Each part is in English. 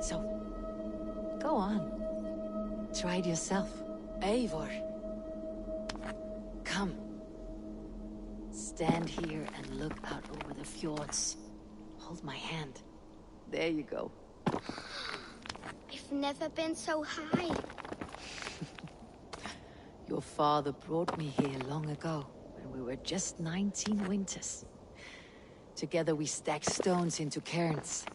So, go on. Try it yourself. Eivor. Come. Stand here and look out over the fjords. Hold my hand. There you go. I've never been so high. Your father brought me here long ago, when we were just 19 winters. Together we stacked stones into cairns.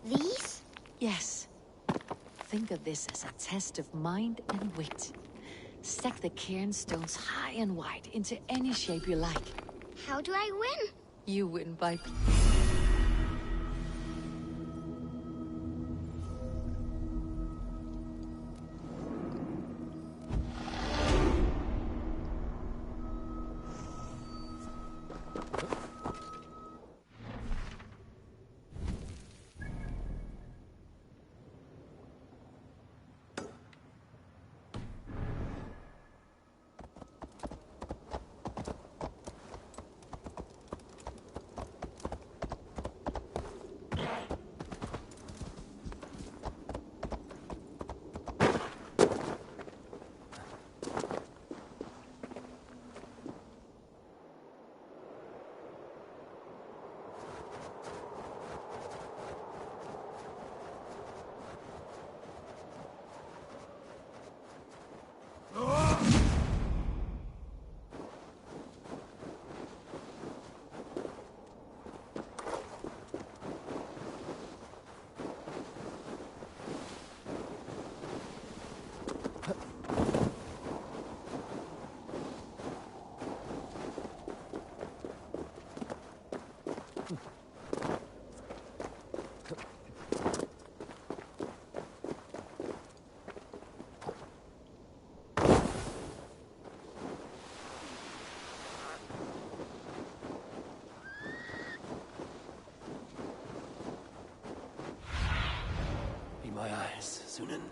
These? Yes. Think of this as a test of mind and wit. Stack the cairn stones high and wide into any shape you like. How do I win? You win by... My eyes, Sunan.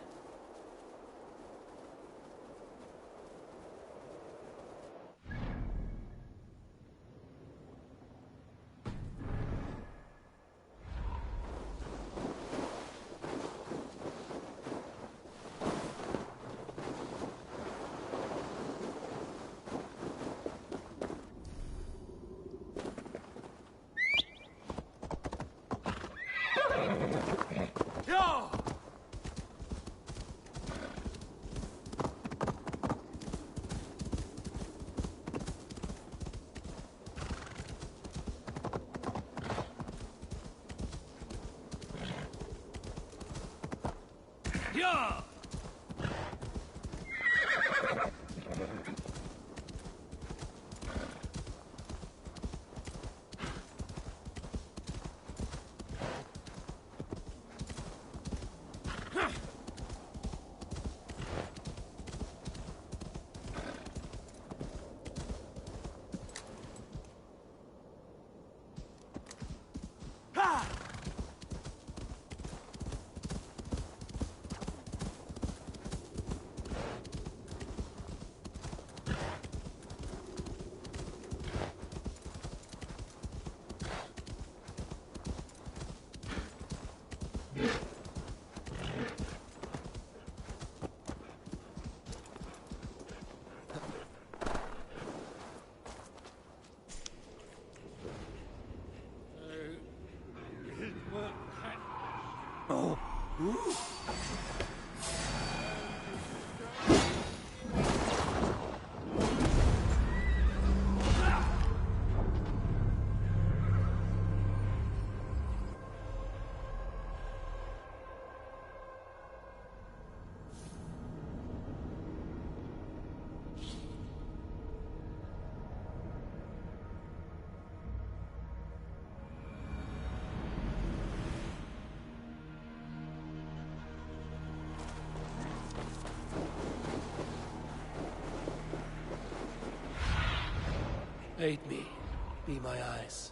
Yo! Yeah! Aid me. Be my eyes.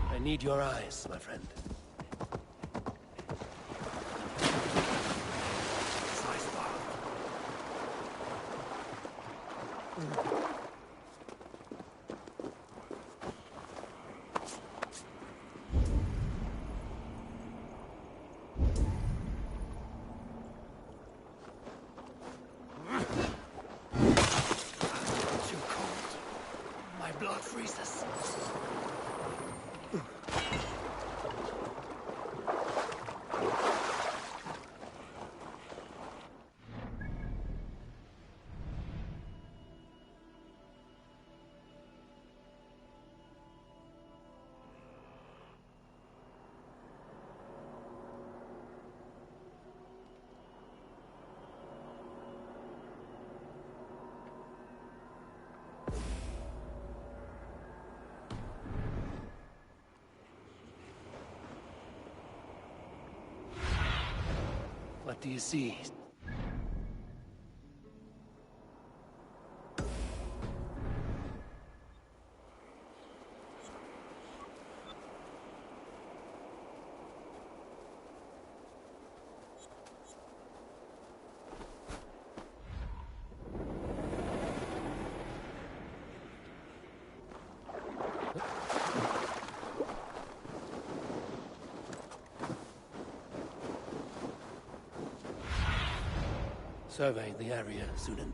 I need your eyes, my friend. Size bar. Too cold. My blood freezes. What do you see? Survey the area, Sunan.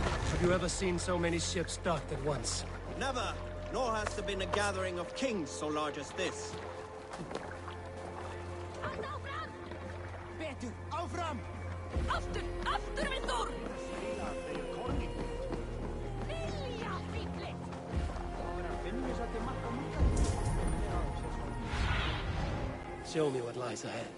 Have you ever seen so many ships docked at once? Never, nor has there been a gathering of kings so large as this. Betur, áfram! Aftur, aftur, vindur! Vilja, fífli! Show me what lies ahead.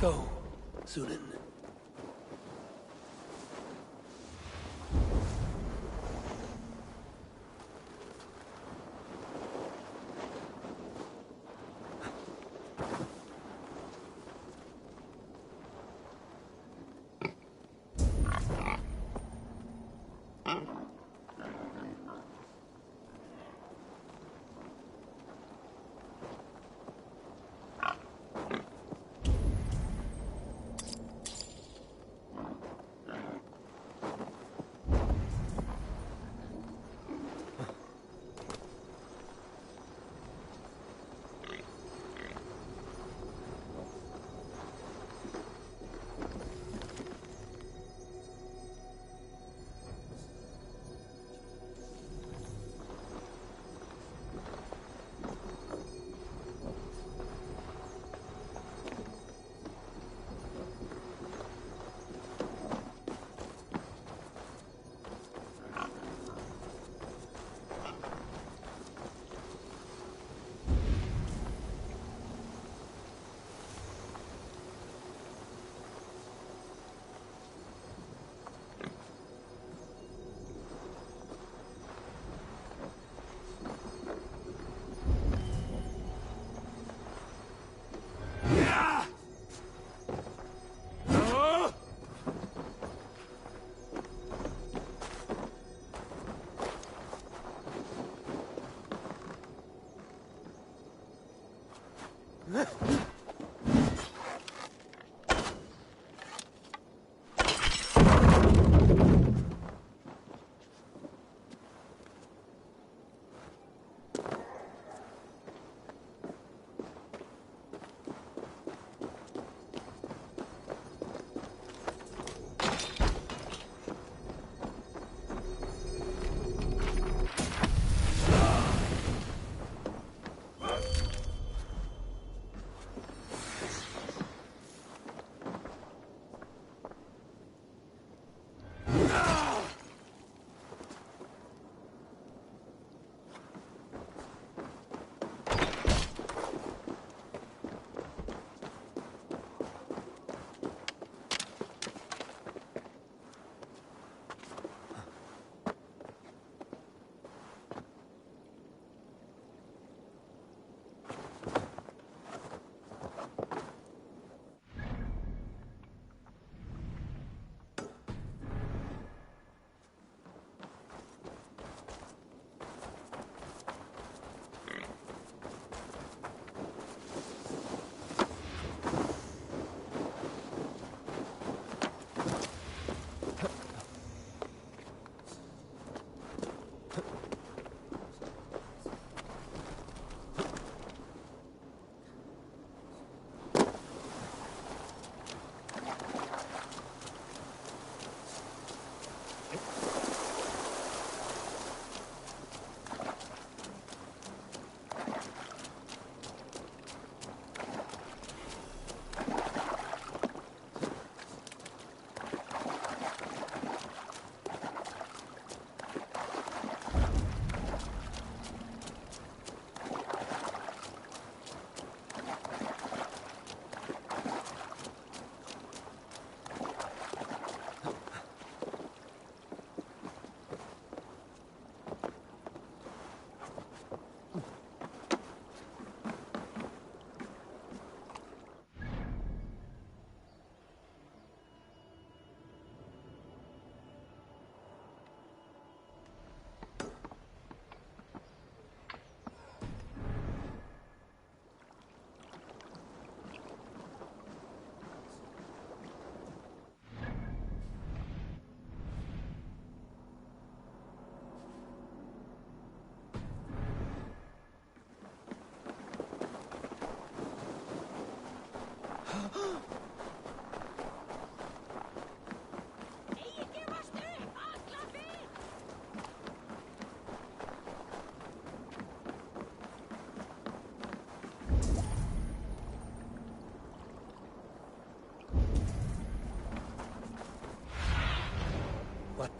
Go, Sunan.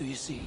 do you see?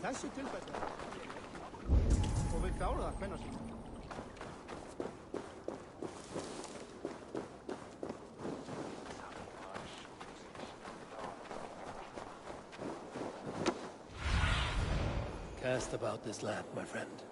Þessi tilfæsla. Og við klárum það, hvenær sem. Cast about this land, my friend.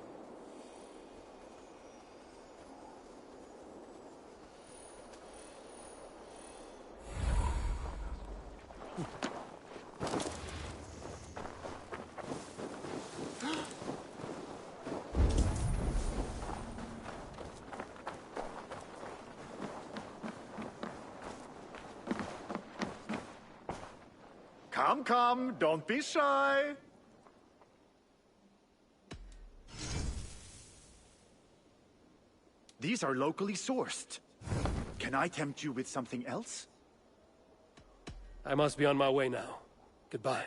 Come, come, don't be shy. These are locally sourced. Can I tempt you with something else? I must be on my way now. Goodbye.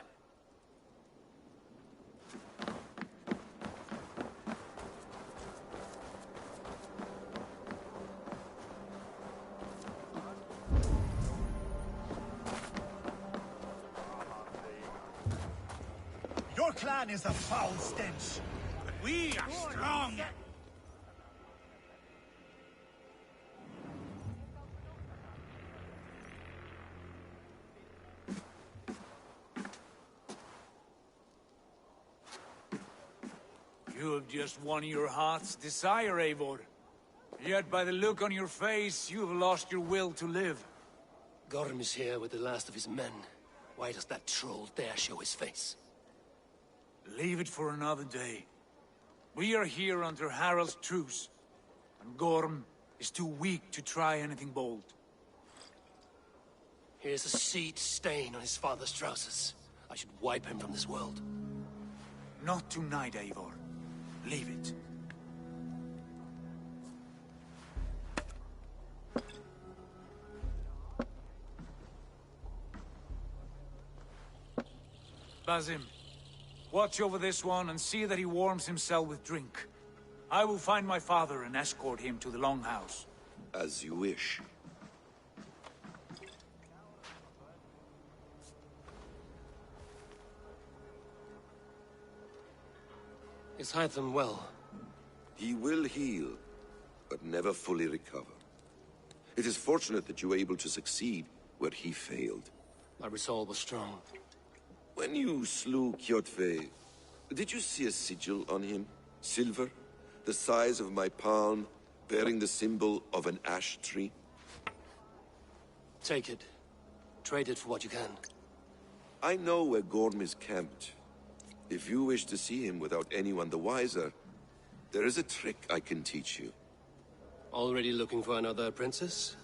Your clan is a foul stench. But we are strong. You have just won your heart's desire, Eivor. Yet by the look on your face, you have lost your will to live. Gorm is here with the last of his men. Why does that troll dare show his face? Leave it for another day. We are here under Harald's truce, and Gorm is too weak to try anything bold. Here's a seed stain on his father's trousers. I should wipe him from this world. Not tonight, Eivor. Leave it. Basim, watch over this one and see that he warms himself with drink. I will find my father and escort him to the Longhouse. As you wish. Is Hytham well? He will heal, but never fully recover. It is fortunate that you were able to succeed where he failed. My resolve was strong. When you slew Kjotve, did you see a sigil on him? Silver? The size of my palm, bearing the symbol of an ash tree? Take it. Trade it for what you can. I know where Gorm is camped. If you wish to see him without anyone the wiser, there is a trick I can teach you. Already looking for another princess?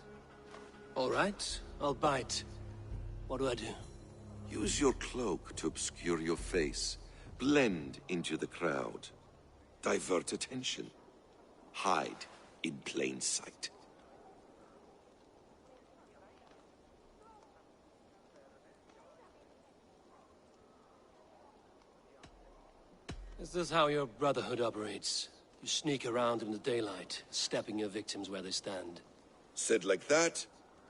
All right, I'll bite. What do I do? Use your cloak to obscure your face. Blend into the crowd. Divert attention. Hide in plain sight. Is this how your Brotherhood operates? You sneak around in the daylight, stepping your victims where they stand. Said like that,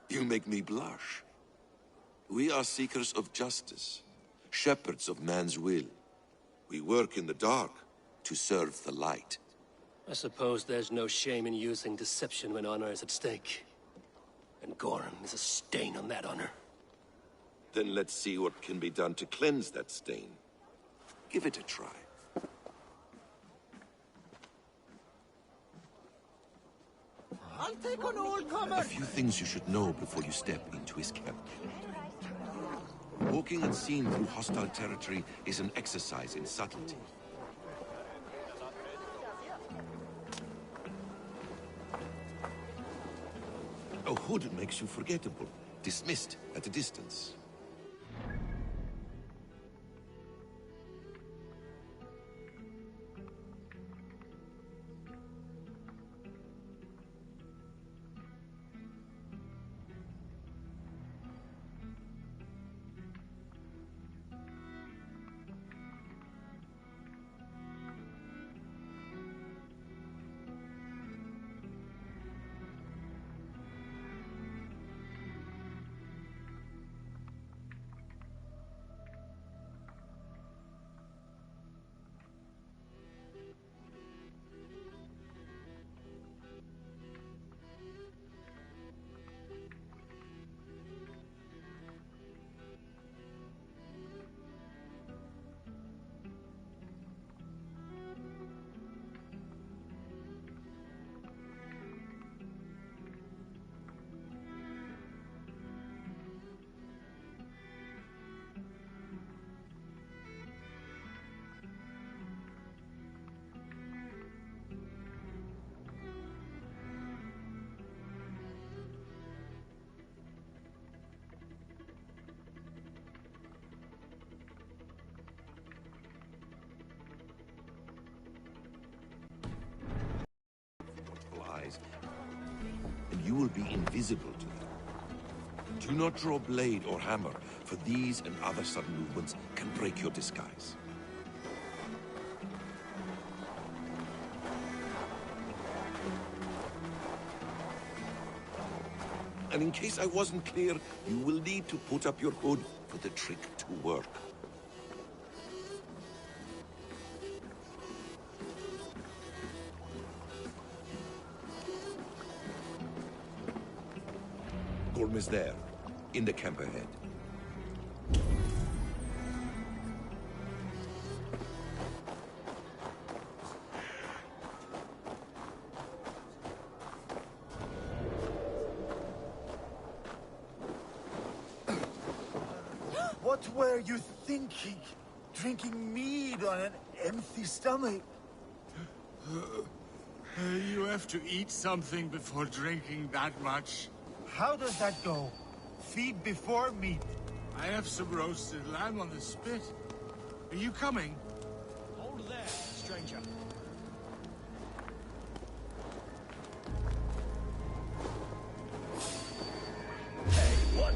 you make me blush. We are seekers of justice, shepherds of man's will. We work in the dark to serve the light. I suppose there's no shame in using deception when honor is at stake. And Gorham is a stain on that honor. Then let's see what can be done to cleanse that stain. Give it a try. I'll take on all A comers. few things you should know before you step into his camp. Walking unseen through hostile territory is an exercise in subtlety. A hood makes you forgettable, dismissed at a distance. And you will be invisible to them. Do not draw blade or hammer, for these and other sudden movements can break your disguise. And in case I wasn't clear, you will need to put up your hood for the trick to work. Gorm is there, in the camp ahead. What were you thinking? Drinking mead on an empty stomach? You have to eat something before drinking that much. How does that go? Feed before meat. I have some roasted lamb on the spit. Are you coming? Hold there, stranger. Hey, what?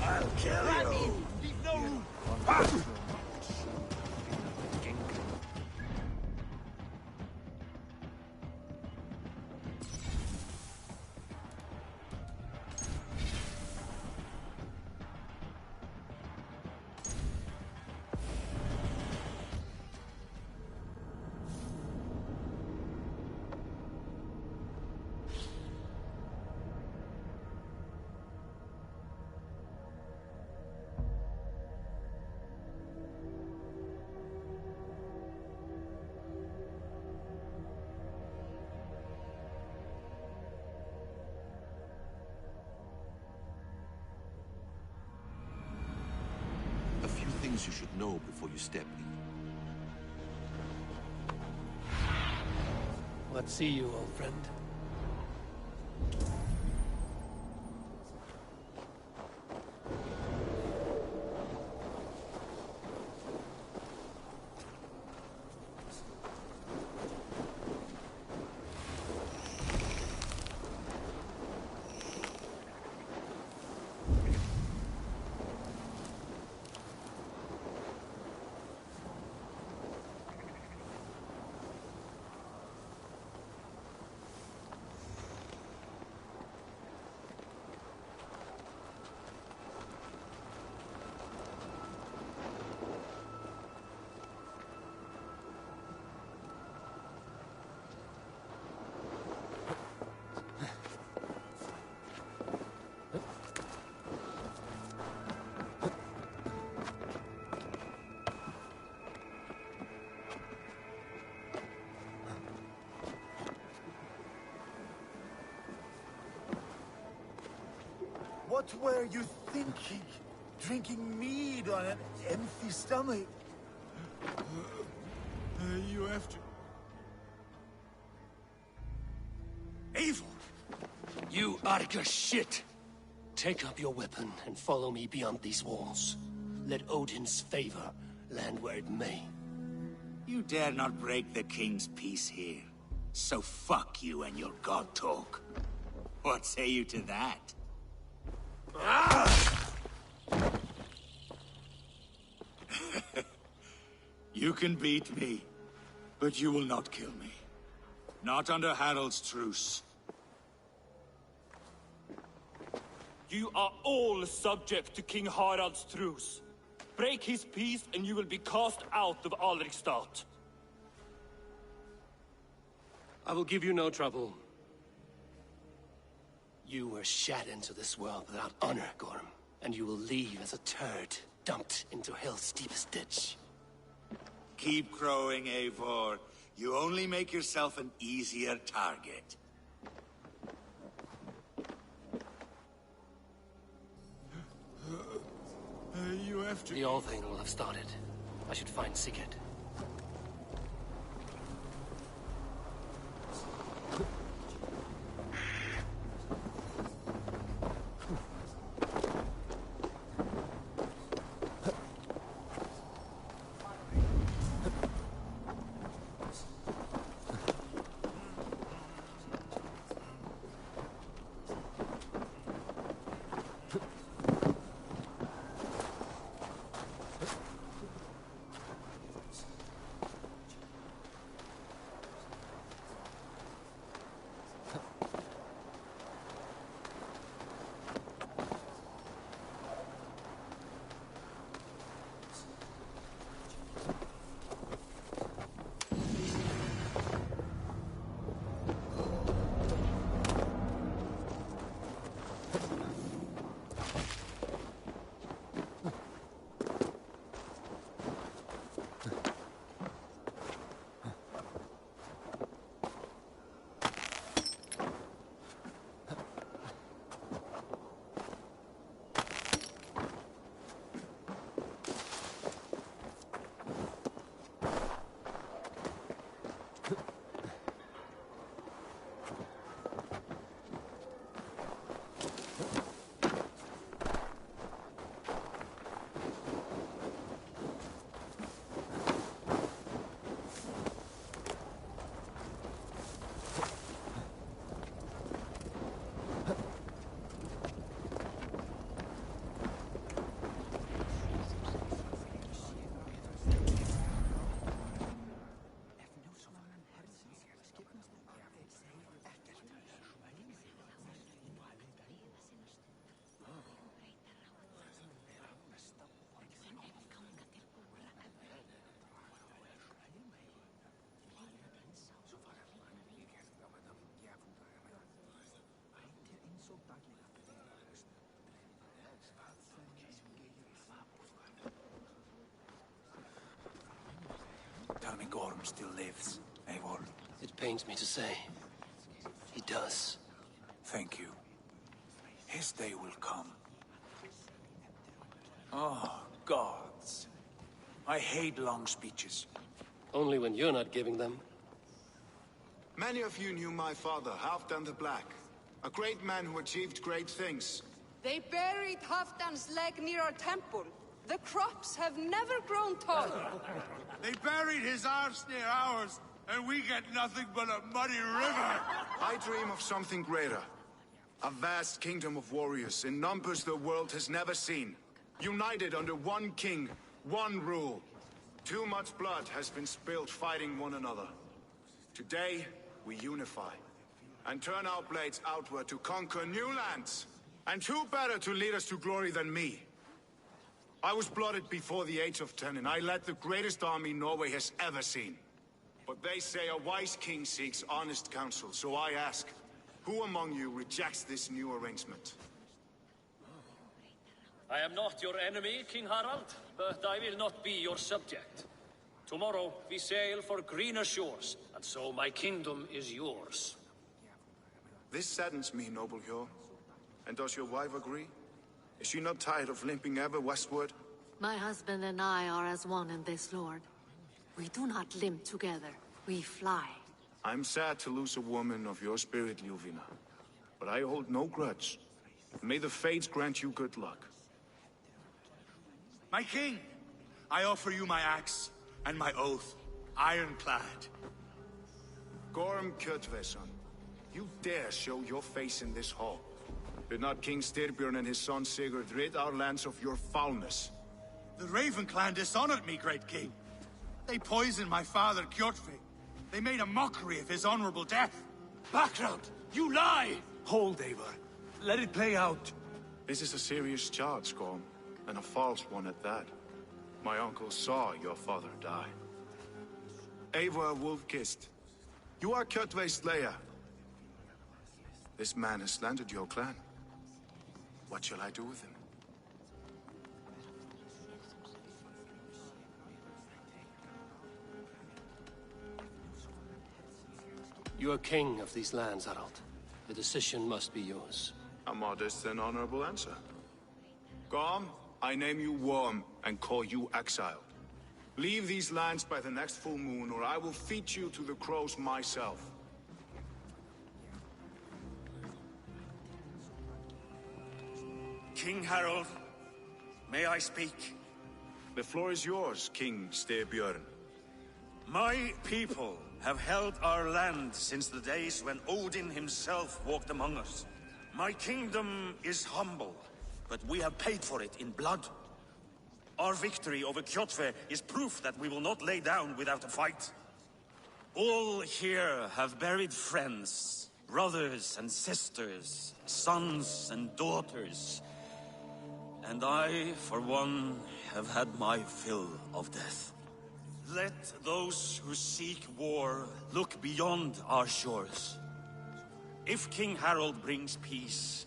I'll kill you! Leave no room. A few things you should know before you step in. What see you, old friend? What were you thinking? Drinking mead on an empty stomach? You have to... Eivor! You Arga shit! Take up your weapon and follow me beyond these walls. Let Odin's favor land where it may. You dare not break the king's peace here. So fuck you and your god talk. What say you to that? You can beat me, but you will not kill me. Not under Harald's truce. You are all subject to King Harald's truce. Break his peace and you will be cast out of Alrikstad. I will give you no trouble. You were shat into this world without honor, Gorm, and you will leave as a turd dumped into hell's deepest ditch. Keep crowing, Eivor. You only make yourself an easier target. You have to... The Althing will have started. I should find Sigurd. Tell me Gorm still lives, Eivor. It pains me to say. He does. Thank you. His day will come. Oh, gods. I hate long speeches. Only when you're not giving them. Many of you knew my father, Halfdan the Black. A great man who achieved great things. They buried Halfdan's leg near our temple. The crops have never grown taller. They buried his arse near ours, and we get nothing but a muddy river. I dream of something greater. A vast kingdom of warriors in numbers the world has never seen. United under one king, one rule. Too much blood has been spilled fighting one another. Today, we unify. And turn our blades outward to conquer new lands. And who better to lead us to glory than me? I was blooded before the age of 10, and I led the greatest army Norway has ever seen. But they say a wise king seeks honest counsel, so I ask, who among you rejects this new arrangement? I am not your enemy, King Harald, but I will not be your subject. Tomorrow we sail for greener shores, and so my kingdom is yours. This saddens me, noble Hjor. And does your wife agree? Is she not tired of limping ever westward? My husband and I are as one in this, Lord. We do not limp together. We fly. I'm sad to lose a woman of your spirit, Ljuvina. But I hold no grudge. May the fates grant you good luck. My king, I offer you my axe and my oath, ironclad. Gorm Kjötveson, you dare show your face in this hall. Did not King Styrbjörn and his son Sigurd rid our lands of your foulness? The Raven clan dishonored me, great king. They poisoned my father, Kjotve. They made a mockery of his honorable death. Background! You lie! Hold, Eivor. Let it play out. This is a serious charge, Gorm, and a false one at that. My uncle saw your father die. Eivor Wolf-Kissed, you are Kjotve's slayer. This man has slandered your clan. What shall I do with him? You are king of these lands, Harald. The decision must be yours. A modest and honorable answer. Gorm, I name you Worm and call you exiled. Leave these lands by the next full moon, or I will feed you to the crows myself. King Harold, may I speak? The floor is yours, King Styrbjörn. My people have held our land since the days when Odin himself walked among us. My kingdom is humble, but we have paid for it in blood. Our victory over Kjotve is proof that we will not lay down without a fight. All here have buried friends, brothers and sisters, sons and daughters. And I, for one, have had my fill of death. Let those who seek war look beyond our shores. If King Harold brings peace,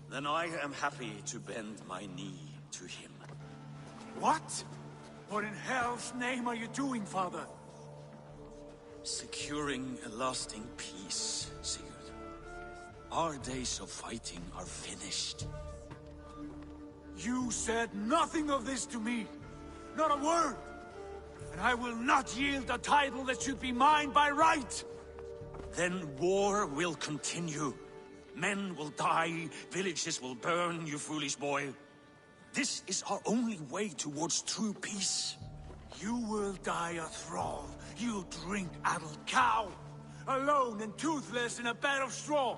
then I am happy to bend my knee to him. What? What in hell's name are you doing, father? Securing a lasting peace, Sigurd. Our days of fighting are finished. You said nothing of this to me. Not a word. And I will not yield a title that should be mine by right. Then war will continue. Men will die, villages will burn, you foolish boy. This is our only way towards true peace. You will die a thrall. You'll drink addled cow. Alone and toothless in a bed of straw.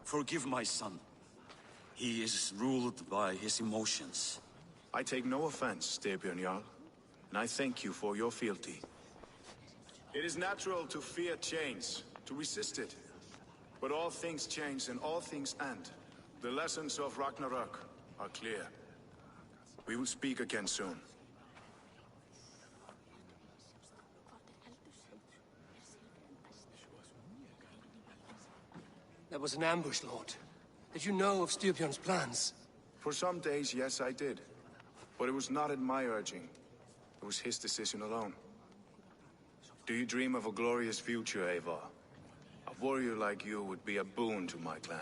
Forgive my son. He is ruled by his emotions. I take no offense, Styrbjörn Jarl, and I thank you for your fealty. It is natural to fear change, to resist it. But all things change and all things end. The lessons of Ragnarok are clear. We will speak again soon. That was an ambush, Lord. Did you know of Styrbjörn's plans? For some days, yes, I did. But it was not at my urging. It was his decision alone. Do you dream of a glorious future, Eivor? A warrior like you would be a boon to my clan.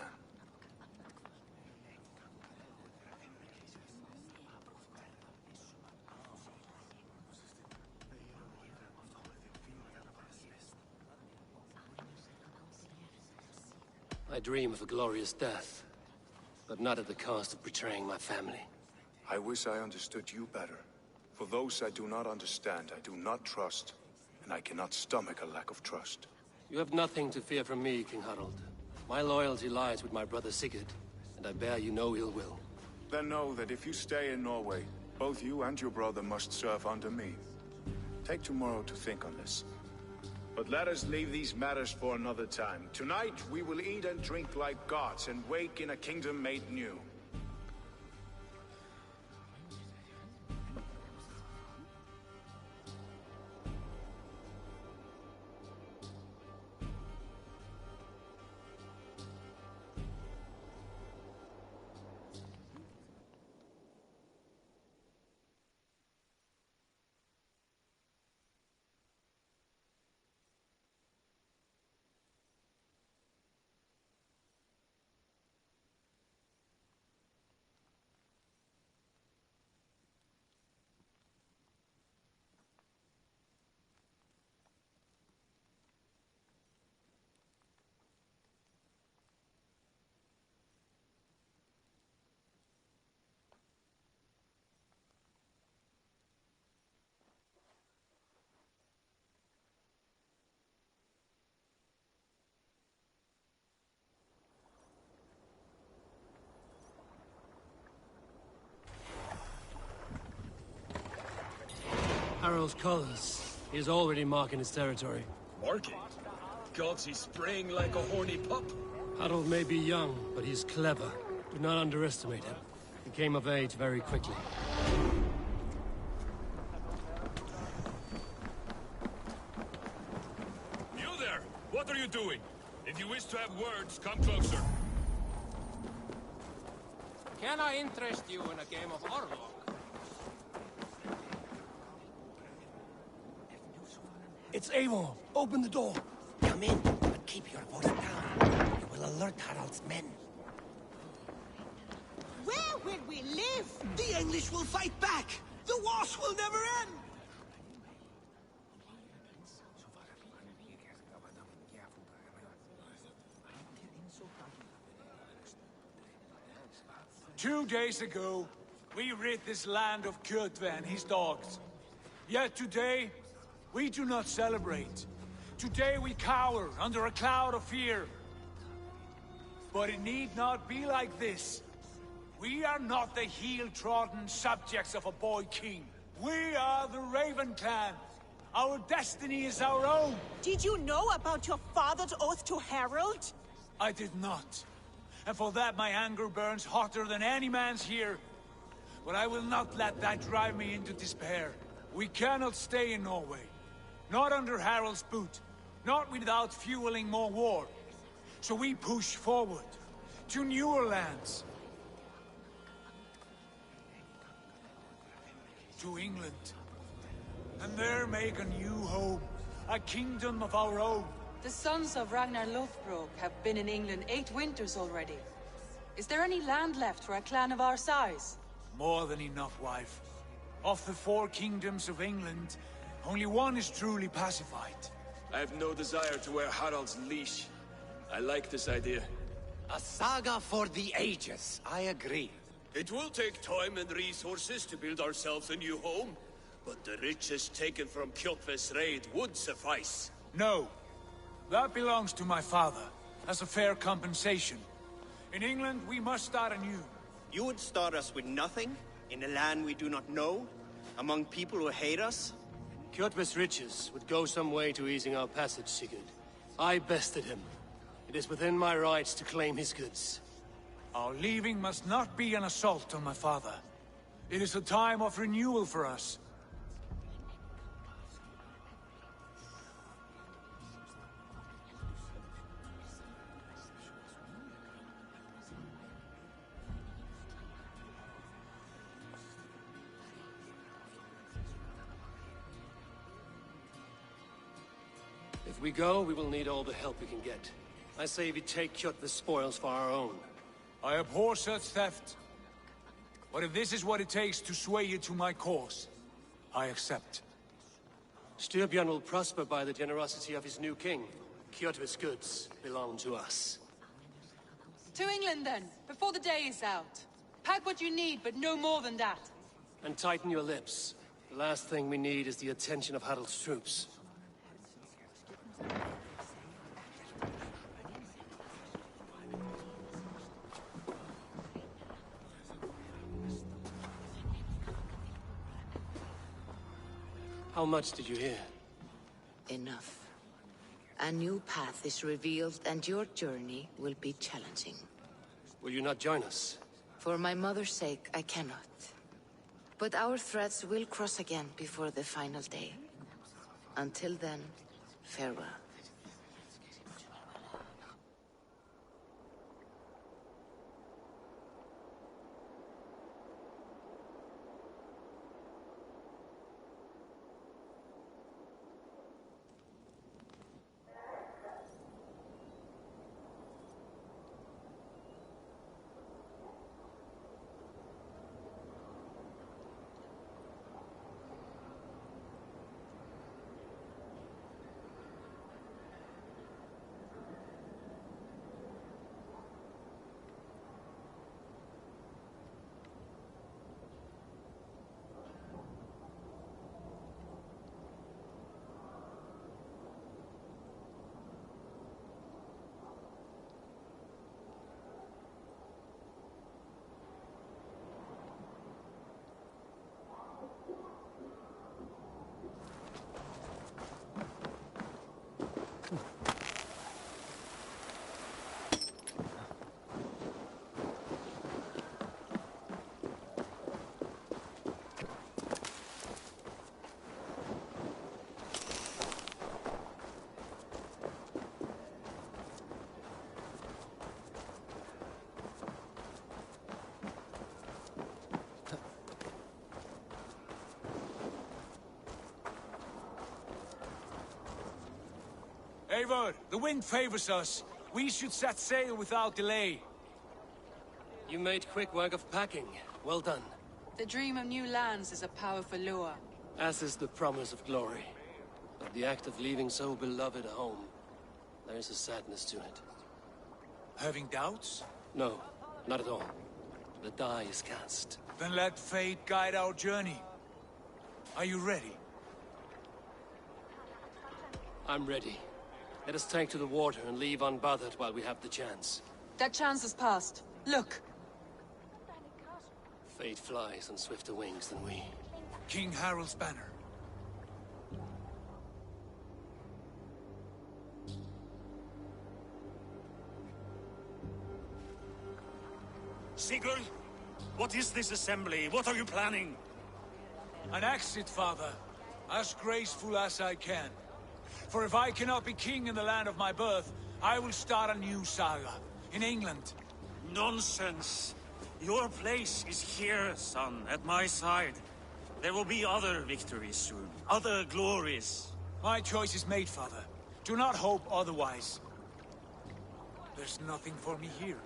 I dream of a glorious death, but not at the cost of betraying my family. I wish I understood you better. For those I do not understand, I do not trust, and I cannot stomach a lack of trust. You have nothing to fear from me, King Harald. My loyalty lies with my brother Sigurd, and I bear you no ill will. Then know that if you stay in Norway, both you and your brother must serve under me. Take tomorrow to think on this. But let us leave these matters for another time. Tonight, we will eat and drink like gods and wake in a kingdom made new. Harald's colors. He is already marking his territory. Marking? Gods, he's spraying like a horny pup. Harold may be young, but he's clever. Do not underestimate him. He came of age very quickly. You there! What are you doing? If you wish to have words, come closer. Can I interest you in a game of Orlog? It's Eivor! Open the door! Come in, but keep your voice down. You will alert Harald's men. Where will we live? The English will fight back! The wars will never end! Two days ago, we rid this land of Kjotve and his dogs. Yet today, we do not celebrate. Today we cower under a cloud of fear. But it need not be like this. We are not the heel-trodden subjects of a boy king. We are the Raven clan. Our destiny is our own. Did you know about your father's oath to Harald? I did not. And for that my anger burns hotter than any man's here. But I will not let that drive me into despair. We cannot stay in Norway. Not under Harald's boot. Not without fueling more war. So we push forward. To newer lands. To England. And there make a new home. A kingdom of our own. The sons of Ragnar Lothbrok have been in England 8 winters already. Is there any land left for a clan of our size? More than enough, wife. Of the 4 kingdoms of England, only one is truly pacified. I have no desire to wear Harald's leash. I like this idea. A saga for the ages, I agree. It will take time and resources to build ourselves a new home, but the riches taken from Kjotve's raid would suffice. No. That belongs to my father, as a fair compensation. In England, we must start anew. You would start us with nothing? In a land we do not know? Among people who hate us? Kjotve's riches would go some way to easing our passage, Sigurd. I bested him. It is within my rights to claim his goods. Our leaving must not be an assault on my father. It is a time of renewal for us. If we go, we will need all the help we can get. I say we take Kjotve's spoils for our own. I abhor such theft. But if this is what it takes to sway you to my cause, I accept. Styrbjörn will prosper by the generosity of his new king. Kjotve's goods belong to us. To England then, before the day is out. Pack what you need, but no more than that. And tighten your lips. The last thing we need is the attention of Harald's troops. How much did you hear? Enough. A new path is revealed, and your journey will be challenging. Will you not join us? For my mother's sake, I cannot. But our threads will cross again before the final day. Until then, farewell. Eivor, the wind favors us. We should set sail without delay. You made quick work of packing. Well done. The dream of new lands is a powerful lure. As is the promise of glory. But the act of leaving so beloved a home, there is a sadness to it. Having doubts? No, not at all. The die is cast. Then let fate guide our journey. Are you ready? I'm ready. Let us take to the water and leave unbothered while we have the chance. That chance has passed. Look! Fate flies on swifter wings than we. King Harald's banner. Sigurd, what is this assembly? What are you planning? An exit, father. As graceful as I can. For if I cannot be king in the land of my birth, I will start a new saga. In England. Nonsense. Your place is here, son, at my side. There will be other victories soon. Other glories. My choice is made, father. Do not hope otherwise. There's nothing for me here.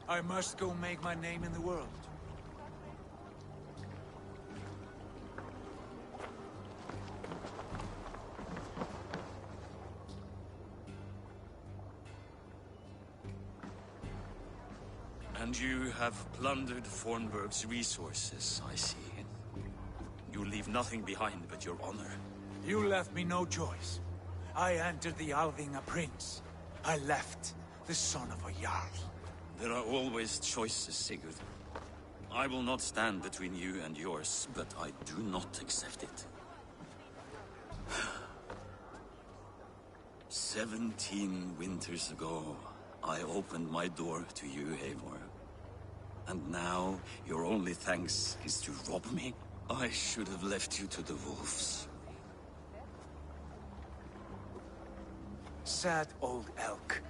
I must go make my name in the world. And you have plundered Fornburg's resources, I see. You leave nothing behind but your honor. You left me no choice. I entered the Alving a prince. I left the son of a Jarl. There are always choices, Sigurd. I will not stand between you and yours, but I do not accept it. 17 winters ago, I opened my door to you, Eivor. And now, your only thanks is to rob me? I should have left you to the wolves. Sad old elk.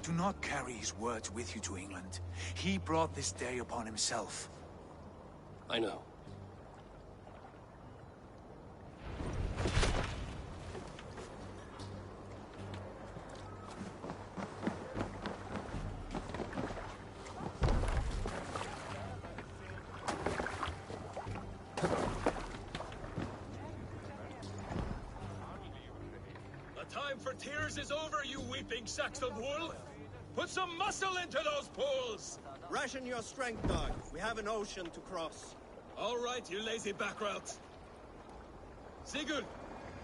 Do not carry his words with you to England. He brought this day upon himself. I know. The time for tears is over, you weeping sacks of wool! Put some muscle into those pulls! Ration your strength, dog. We have an ocean to cross. All right, you lazy backrout. Sigurd,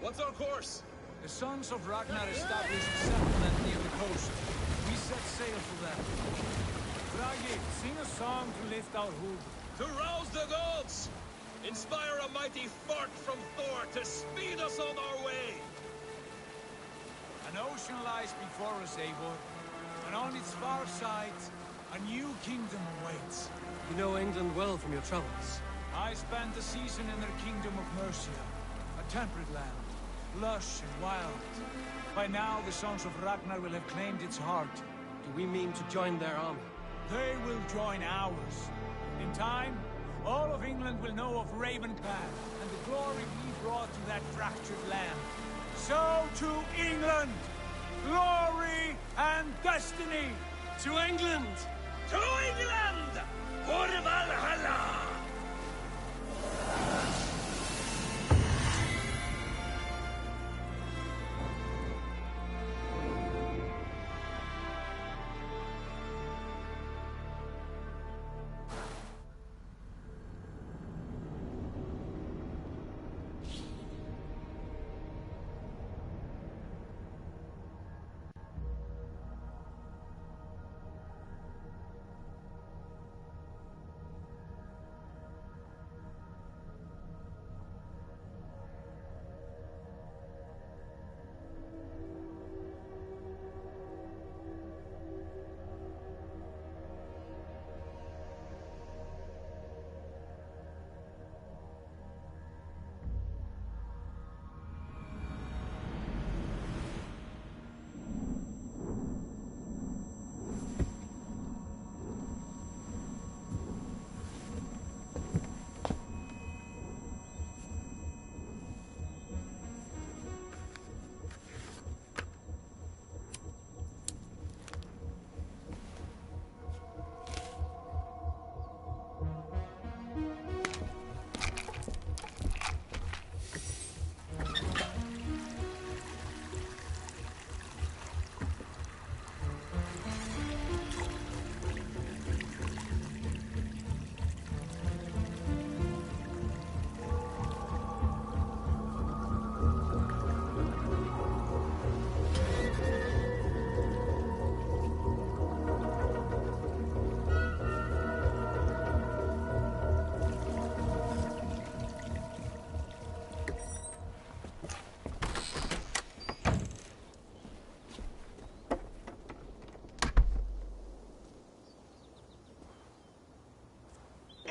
what's our course? The sons of Ragnar established a settlement near the coast. We set sail for them. Bragi, sing a song to lift our hoof. To rouse the gods! Inspire a mighty fart from Thor to speed us on our way! An ocean lies before us, Eivor. And on its far side, a new kingdom awaits. You know England well from your travels. I spent a season in their kingdom of Mercia. A temperate land, lush and wild. By now, the sons of Ragnar will have claimed its heart. Do we mean to join their army? They will join ours. In time, all of England will know of Ravenclan and the glory we brought to that fractured land. So to England! Glory and destiny! To England! To England! For Valhalla!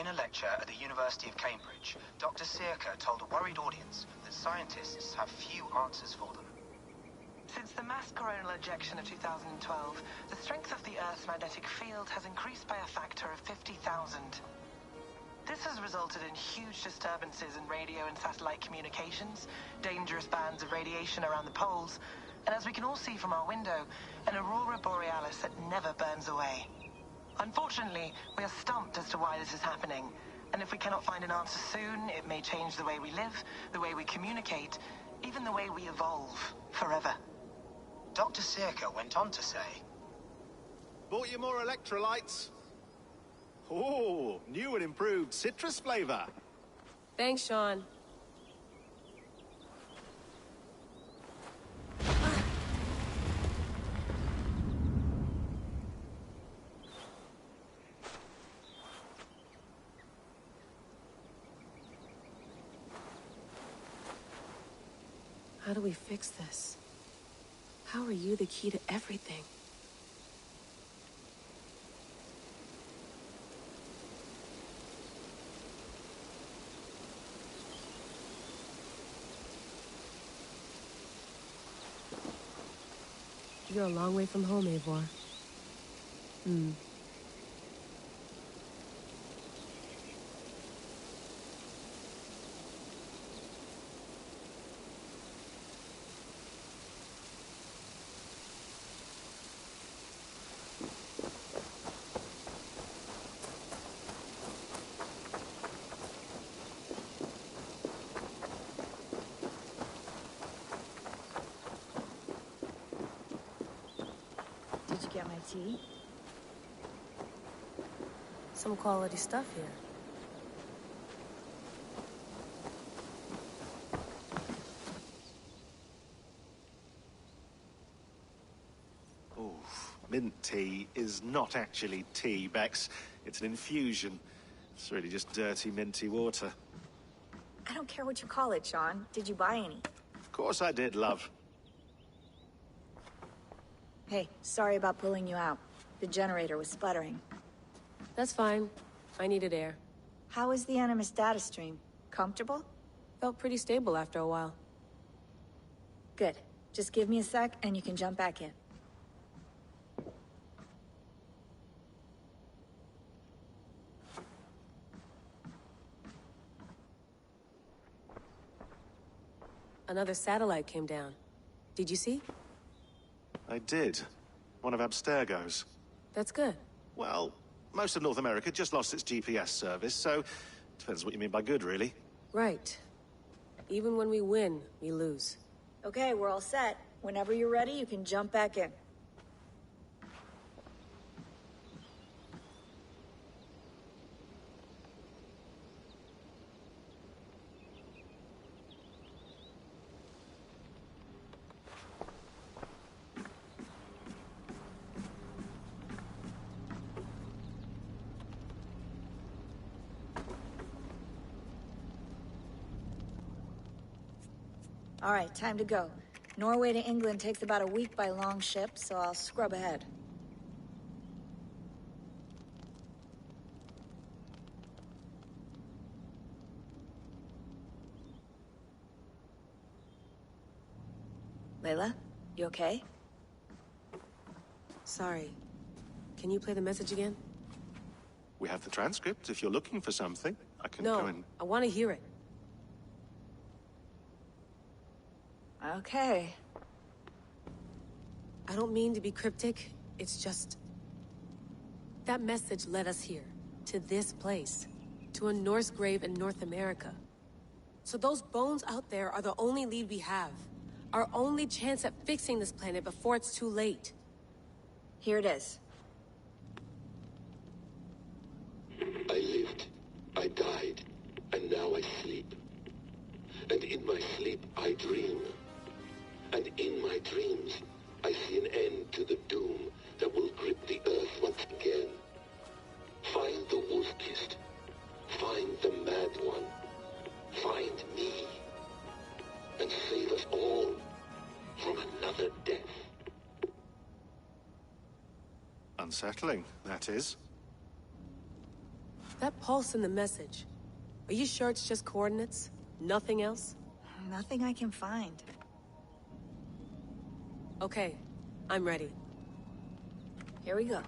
a lecture at the University of Cambridge, Dr. Circa told a worried audience that scientists have few answers for them. Since the mass coronal ejection of 2012, the strength of the Earth's magnetic field has increased by a factor of 50,000. This has resulted in huge disturbances in radio and satellite communications, dangerous bands of radiation around the poles, and as we can all see from our window, an aurora borealis that never burns away. Unfortunately, we are stumped as to why this is happening, and if we cannot find an answer soon, it may change the way we live, the way we communicate, even the way we evolve forever. Dr. Circa went on to say, Bought you more electrolytes? Oh, new and improved citrus flavor. Thanks, Sean. How do we fix this? How are you the key to everything? You're a long way from home, Eivor. Did you get my tea? Some quality stuff here. Oh, mint tea is not actually tea, Bex. It's an infusion. It's really just dirty, minty water. I don't care what you call it, Sean. Did you buy any? Of course I did, love. Hey, sorry about pulling you out. The generator was sputtering. That's fine. I needed air. How was the Animus data stream? Comfortable? Felt pretty stable after a while. Good. Just give me a sec and you can jump back in. Another satellite came down. Did you see? I did. One of Abstergo's. That's good. Well, most of North America just lost its GPS service, so depends what you mean by good, really. Right. Even when we win, we lose. Okay, we're all set. Whenever you're ready, you can jump back in. All right, time to go. Norway to England takes about a week by long ship, so I'll scrub ahead. Layla, you okay? Sorry. Can you play the message again? We have the transcript. If you're looking for something, I can go and... No, I want to hear it. Okay. I don't mean to be cryptic. It's just... that message led us here. To this place. To a Norse grave in North America. So those bones out there are the only lead we have. Our only chance at fixing this planet before it's too late. Here it is. I lived, I died, and now I sleep. And in my sleep I dream. And in my dreams, I see an end to the doom that will grip the earth once again. Find the wolf-kissed. Find the mad one. Find me. And save us all from another death. Unsettling, that is. That pulse in the message. Are you sure it's just coordinates? Nothing else? Nothing I can find. Okay, I'm ready. Here we go.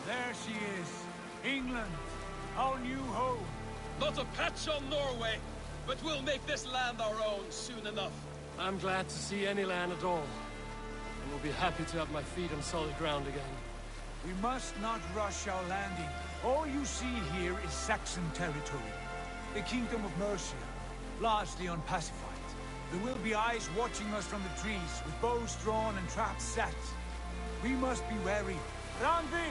There she is. England, our new home. Not a patch on Norway, but we'll make this land our own soon enough. I'm glad to see any land at all. And will be happy to have my feet on solid ground again. We must not rush our landing. All you see here is Saxon territory. The Kingdom of Mercia, largely unpacified. There will be eyes watching us from the trees, with bows drawn and traps set. We must be wary. Randvi,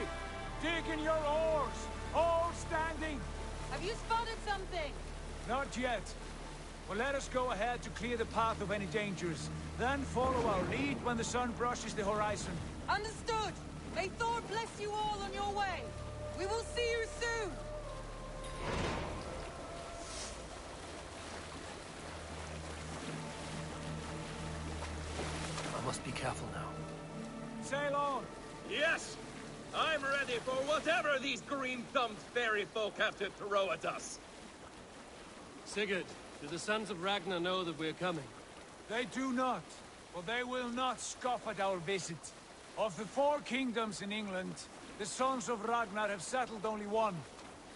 dig in your oars! All standing! Have you spotted something? Not yet. Well, let us go ahead to clear the path of any dangers. Then follow our lead when the sun brushes the horizon. Understood! May Thor bless you all on your way! We will see you soon! I must be careful now. Sail on! Yes! I'm ready for whatever these green-thumbed fairy folk have to throw at us. Sigurd, do the sons of Ragnar know that we're coming? They do not, but they will not scoff at our visit. Of the 4 kingdoms in England, the sons of Ragnar have settled only one.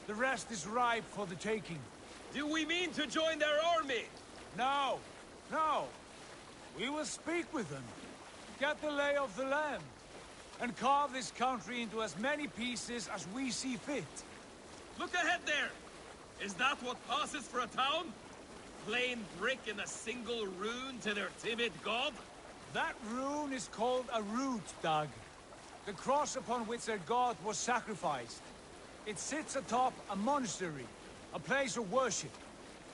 The rest is ripe for the taking. Do we mean to join their army? No, no. We will speak with them, get the lay of the land, and carve this country into as many pieces as we see fit. Look ahead there! Is that what passes for a town? Plain brick in a single rune to their timid god? That rune is called a root, Dag. The cross upon which their god was sacrificed. It sits atop a monastery, a place of worship.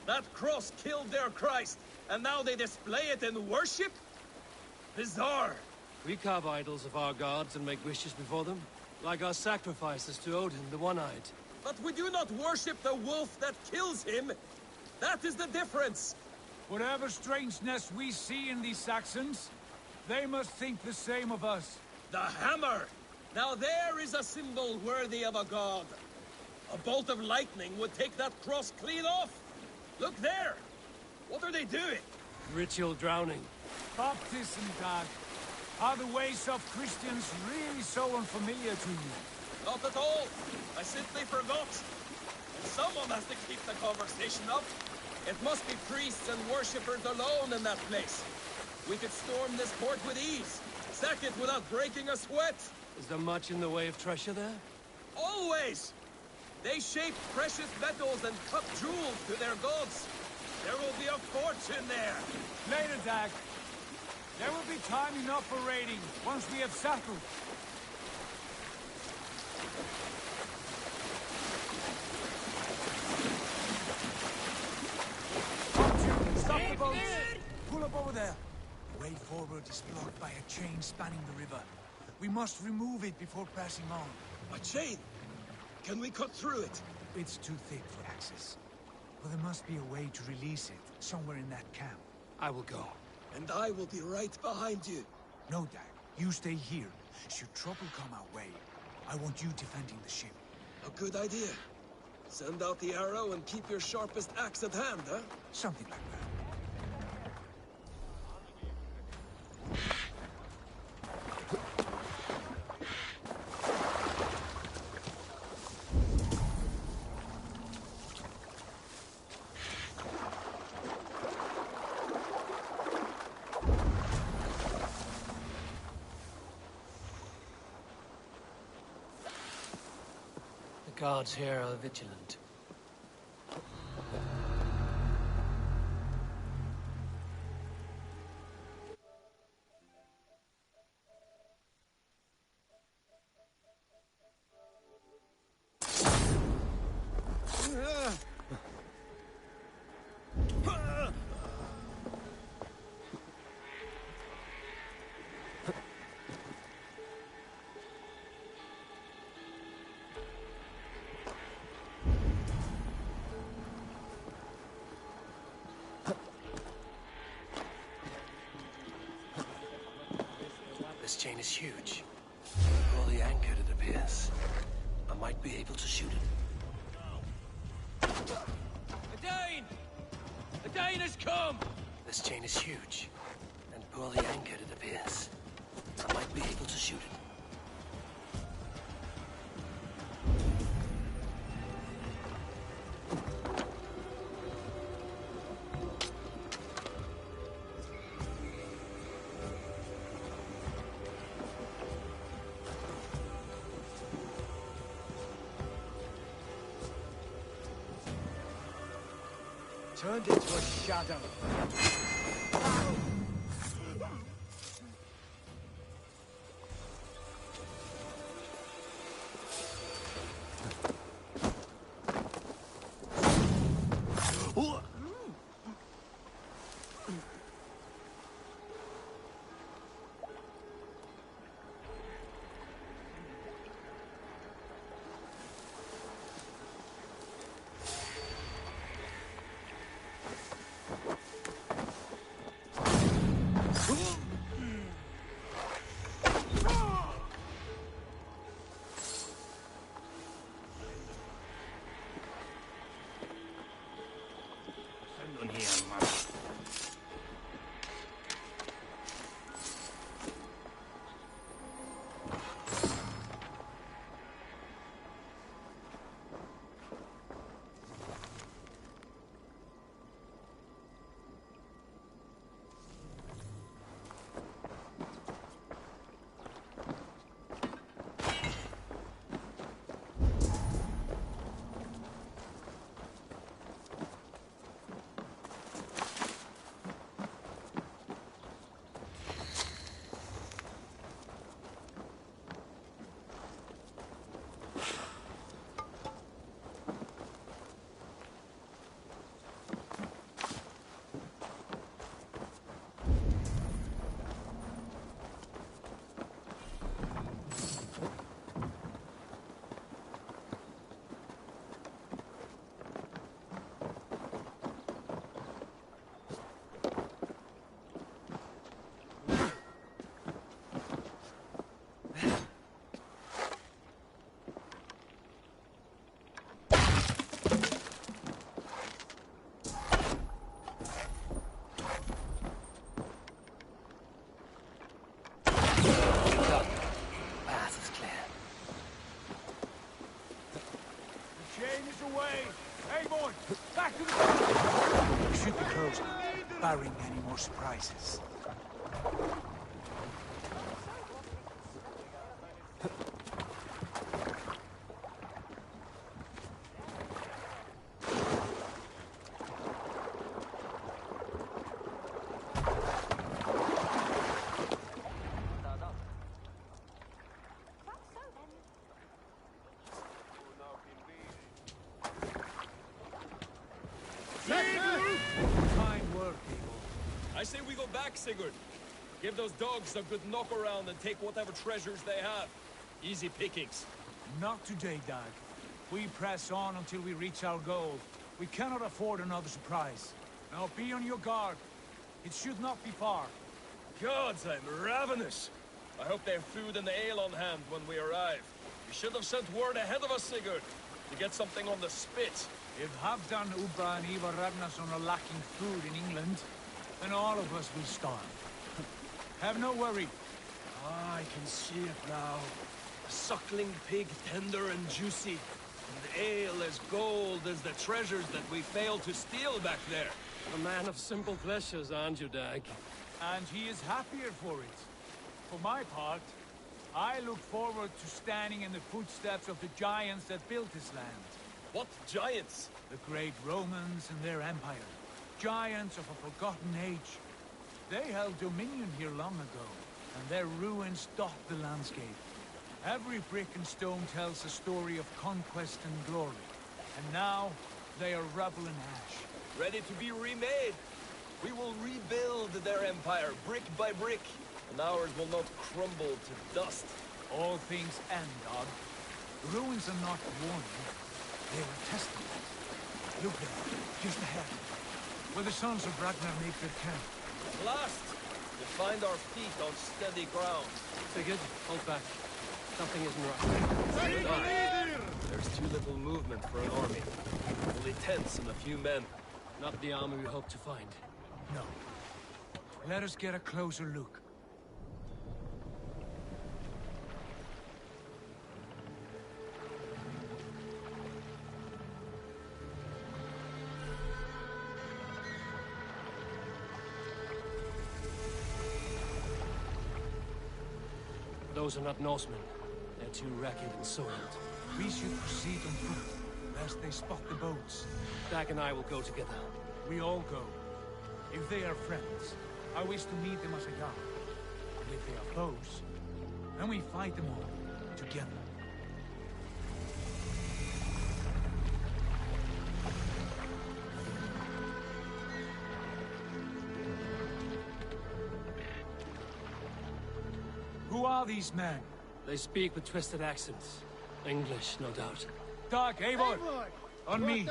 That cross killed their Christ, and now they display it in worship? Bizarre. We carve idols of our gods and make wishes before them, like our sacrifices to Odin, the One-Eyed. But we do not worship the wolf that kills him. That is the difference. Whatever strangeness we see in these Saxons, they must think the same of us. The hammer! Now there is a symbol worthy of a god. A bolt of lightning would take that cross clean off. Look there! What are they doing? Ritual drowning. Baptism, Dag. Are the ways of Christians really so unfamiliar to you? Not at all. I simply forgot. Someone has to keep the conversation up. It must be priests and worshippers alone in that place. We could storm this port with ease. Sack it without breaking a sweat. Is there much in the way of treasure there? Always! They shape precious metals and cut jewels to their gods. There will be a fortune there. Later, Dag. There will be time enough for raiding, once we have settled. Stop the boats! Pull up over there. The way forward is blocked by a chain spanning the river. We must remove it before passing on. A chain? Can we cut through it? It's too thick for access. But there must be a way to release it, somewhere in that camp. I will go. And I will be right behind you. No, Dag. You stay here. Should trouble come our way, I want you defending the ship. A good idea. Send out the arrow and keep your sharpest axe at hand, huh? Something like that. The guards here are vigilant. This chain is huge. Poorly anchored, it appears. I might be able to shoot it. A Dane! A Dane has come! This chain is huge. And poorly anchored, it appears. I might be able to shoot it. Turned into a shadow. Barring any more surprises. I say we go back, Sigurd. Give those dogs a good knock around and take whatever treasures they have. Easy pickings. Not today, Dag. We press on until we reach our goal. We cannot afford another surprise. Now be on your guard. It should not be far. Gods, I'm ravenous. I hope they have food and ale on hand when we arrive. You should have sent word ahead of us, Sigurd, to get something on the spit. If Halfdan, Ubba, and Ivar Ragnarsson are lacking food in England, then all of us will starve. Have no worry. Ah, I can see it now. A suckling pig, tender and juicy. And ale as gold as the treasures that we failed to steal back there. A man of simple pleasures, aren't you, Dag? And he is happier for it. For my part, I look forward to standing in the footsteps of the giants that built this land. What giants? The great Romans and their empire. Giants of a forgotten age. They held dominion here long ago, and their ruins dot the landscape. Every brick and stone tells a story of conquest and glory. And now, they are rubble and ash. Ready to be remade. We will rebuild their empire, brick by brick, and ours will not crumble to dust. All things end, Dog. The ruins are not warning. They are testament. Look there, just ahead, where the sons of Ragnar make their camp. At last, we find our feet on steady ground. Sigurd, hold back. Something isn't right. There's too little movement for an army. Only tents and a few men. Not the army we hope to find. No. Let us get a closer look. Those are not Norsemen. They're too ragged and soiled. We should proceed on foot, lest they spot the boats. Dag and I will go together. We all go. If they are friends, I wish to meet them as a guard. And if they are foes, then we fight them all, together. Who are these men? They speak with twisted accents. English, no doubt. Dag, Eivor! On me!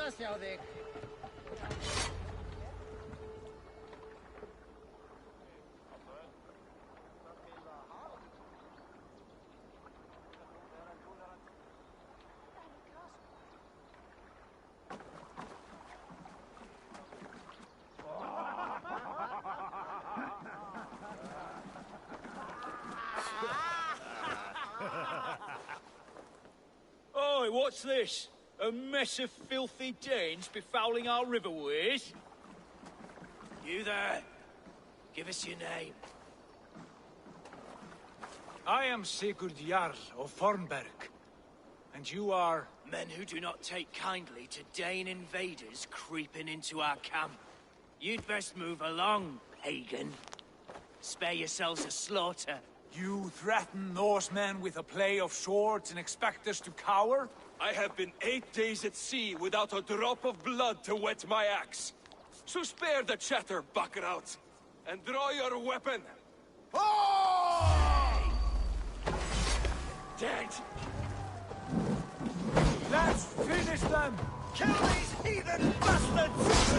Oi, what's this? A mess of filthy Danes befouling our riverways? You there? Give us your name. I am Sigurd Jarl of Fornberg. And you are... Men who do not take kindly to Dane invaders creeping into our camp. You'd best move along, pagan. Spare yourselves a slaughter. You threaten Norsemen with a play of swords and expect us to cower? I have been 8 days at sea without a drop of blood to wet my axe. So spare the chatter, buckerout, and draw your weapon. Oh! Dead! Let's finish them! Kill these heathen bastards!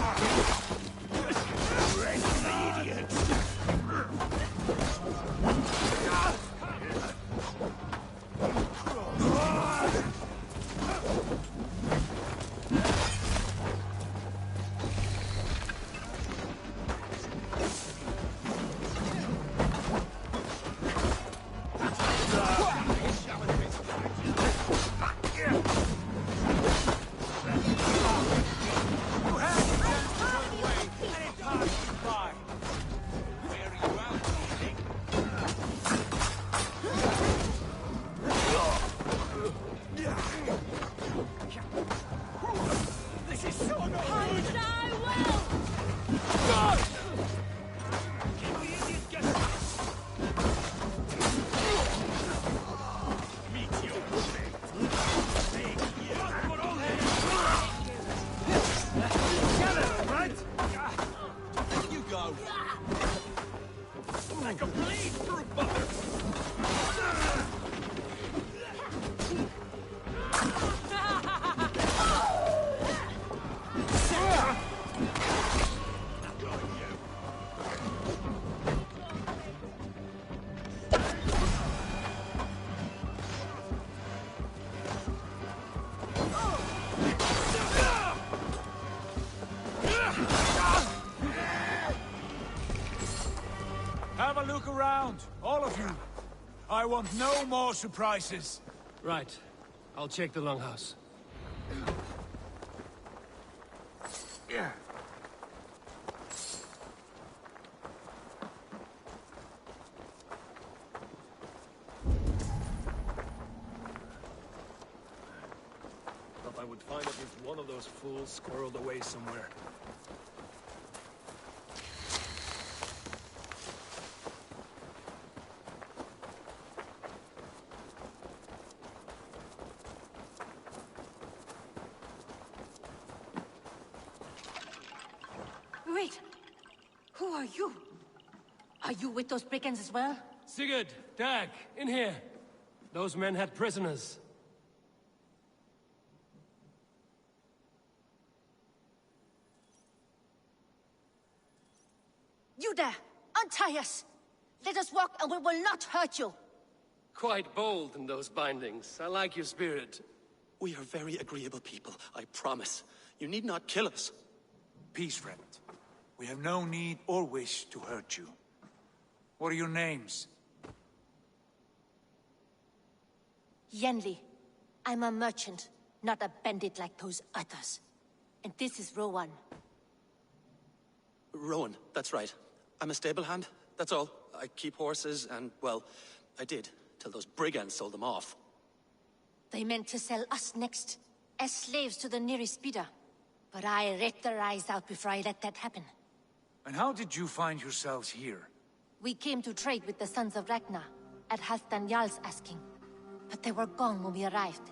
Wretched idiots! around, all of you. I want no more surprises. Right. I'll check the longhouse. Yeah. Thought I would find at least one of those fools squirreled away somewhere. Wait! Who are you? Are you with those brigands as well? Sigurd! Dag! In here! Those men had prisoners. You there! Untie us! Let us walk and we will not hurt you! Quite bold in those bindings. I like your spirit. We are very agreeable people, I promise. You need not kill us. Peace, friend. We have no need or wish to hurt you. What are your names? Yenli. I'm a merchant, not a bandit like those others. And this is Rowan. Rowan, that's right. I'm a stable hand, that's all. I keep horses and, well, I did, till those brigands sold them off. They meant to sell us next, as slaves to the nearest speeder. But I ripped their eyes out before I let that happen. And how did you find yourselves here? We came to trade with the Sons of Ragnar, at Halfdan Jarl's asking. But they were gone when we arrived.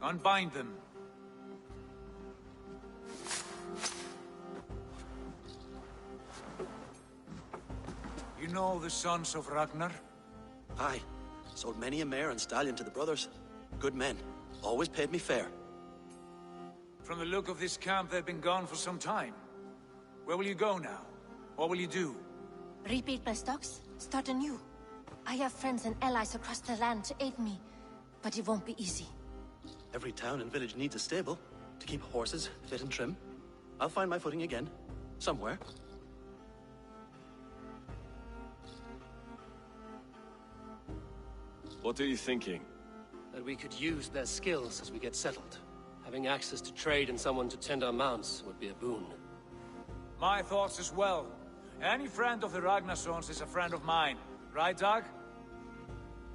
Unbind them. You know the Sons of Ragnar? Aye. Sold many a mare and stallion to the brothers. Good men. Always paid me fair. From the look of this camp, they've been gone for some time. Where will you go now? What will you do? Rebuild my stocks, start anew. I have friends and allies across the land to aid me, but it won't be easy. Every town and village needs a stable to keep horses fit and trim. I'll find my footing again. Somewhere. What are you thinking? That we could use their skills as we get settled. Having access to trade and someone to tend our mounts would be a boon. My thoughts as well. Any friend of the Ragnarsons is a friend of mine. Right, Dag?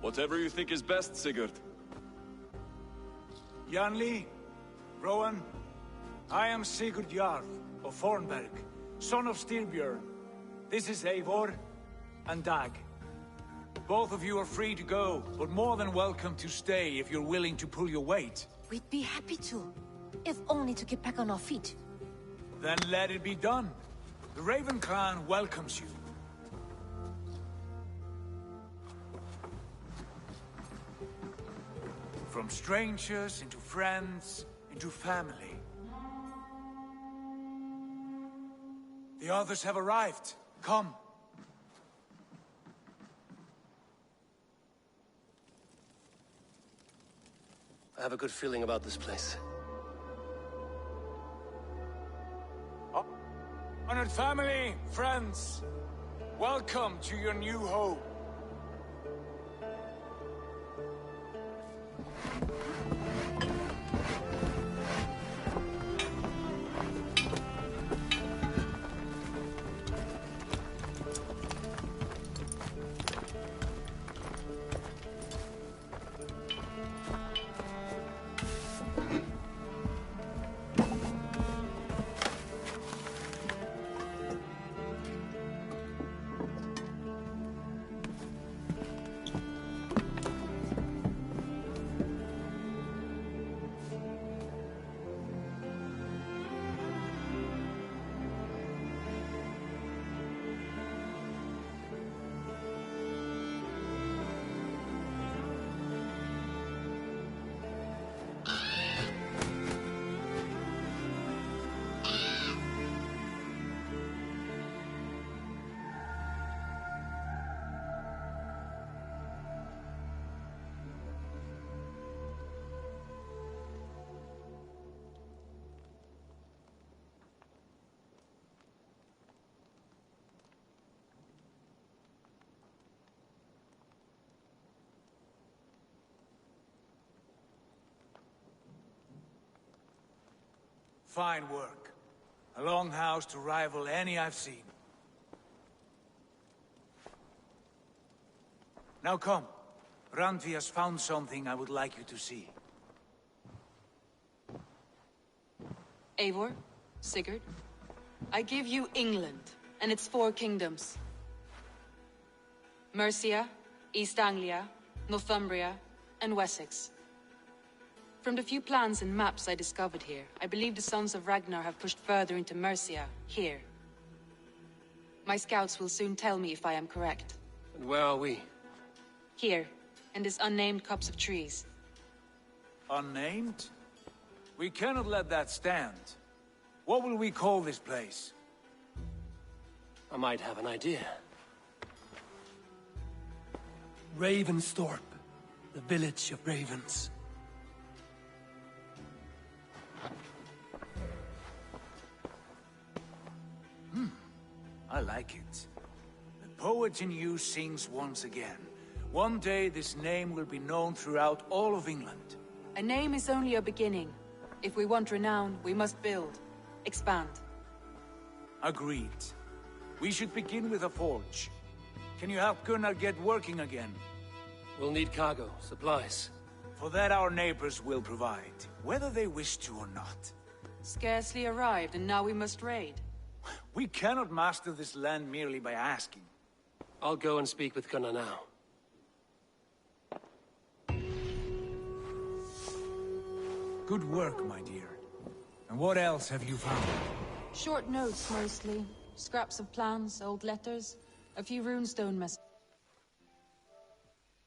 Whatever you think is best, Sigurd. Janli, Rowan, I am Sigurd Jarl of Fornberg, son of Styrbjörn. This is Eivor and Dag. Both of you are free to go, but more than welcome to stay if you're willing to pull your weight. We'd be happy to, if only to get back on our feet. Then let it be done. The Raven clan welcomes you. From strangers, into friends, into family. The others have arrived. Come. I have a good feeling about this place. Honored family, friends, welcome to your new home. Fine work. A longhouse to rival any I've seen. Now come. Randvi has found something I would like you to see. Eivor, Sigurd, I give you England and its 4 kingdoms. Mercia, East Anglia, Northumbria, and Wessex. From the few plans and maps I discovered here, I believe the Sons of Ragnar have pushed further into Mercia, here. My scouts will soon tell me if I am correct. And where are we? Here, in this unnamed copse of trees. Unnamed? We cannot let that stand. What will we call this place? I might have an idea. Ravensthorpe, the village of ravens. I like it. The poet in you sings once again. One day this name will be known throughout all of England. A name is only a beginning. If we want renown, we must build. Expand. Agreed. We should begin with a forge. Can you help Gunnar get working again? We'll need cargo, supplies. For that our neighbors will provide, whether they wish to or not. Scarcely arrived, and now we must raid. We cannot master this land merely by asking. I'll go and speak with Gunnar now. Good work, my dear. And what else have you found? Short notes, mostly. Scraps of plans, old letters, a few runestone messages.